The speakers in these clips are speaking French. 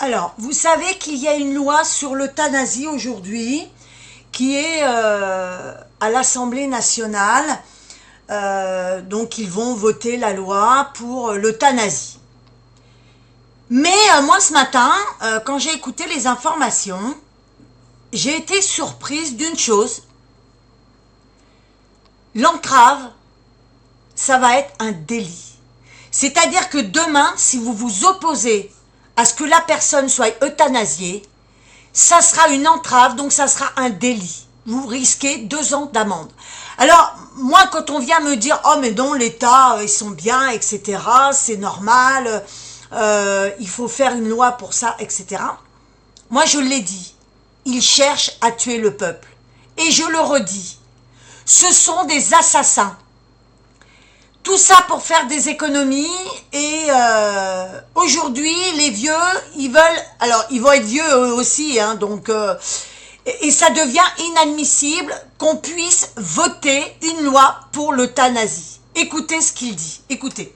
Alors, vous savez qu'il y a une loi sur l'euthanasie aujourd'hui qui est à l'Assemblée nationale. Donc, ils vont voter la loi pour l'euthanasie. Mais moi, ce matin, quand j'ai écouté les informations, j'ai été surprise d'une chose. L'entrave, ça va être un délit. C'est-à-dire que demain, si vous vous opposez à ce que la personne soit euthanasiée, ça sera une entrave, donc ça sera un délit. Vous risquez 2 ans d'amende. Alors, moi, quand on vient me dire « Oh, mais non, l'État, ils sont bien, etc., c'est normal, il faut faire une loi pour ça, etc. » Moi, je l'ai dit, ils cherchent à tuer le peuple. Et je le redis, ce sont des assassins. Tout ça pour faire des économies et aujourd'hui les vieux ils veulent, alors ils vont être vieux eux aussi hein, donc et ça devient inadmissible qu'on puisse voter une loi pour l'euthanasie. Écoutez ce qu'il dit, écoutez.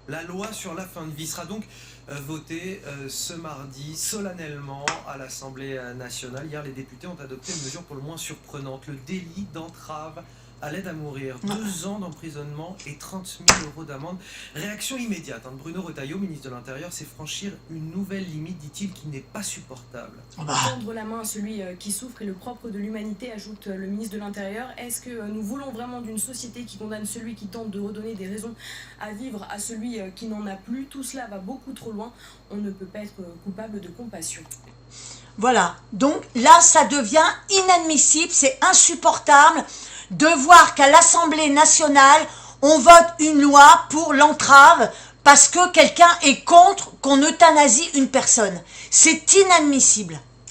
La loi sur la fin de vie sera donc votée ce mardi solennellement à l'Assemblée nationale. Hier, les députés ont adopté une mesure pour le moins surprenante, le délit d'entrave à l'aide à mourir. 2 ans d'emprisonnement et 30 000 euros d'amende. Réaction immédiate de Bruno Retailleau, ministre de l'Intérieur, c'est franchir une nouvelle limite, dit-il, qui n'est pas supportable. Tendre la main à celui qui souffre est le propre de l'humanité, ajoute le ministre de l'Intérieur. Est-ce que nous voulons vraiment d'une société qui condamne celui qui tente de redonner des raisons à vivre à celui qui n'en a plus? Tout cela va beaucoup trop loin. On ne peut pas être coupable de compassion. Voilà, donc là ça devient inadmissible, c'est insupportable de voir qu'à l'Assemblée nationale, on vote une loi pour l'entrave parce que quelqu'un est contre qu'on euthanasie une personne. C'est inadmissible.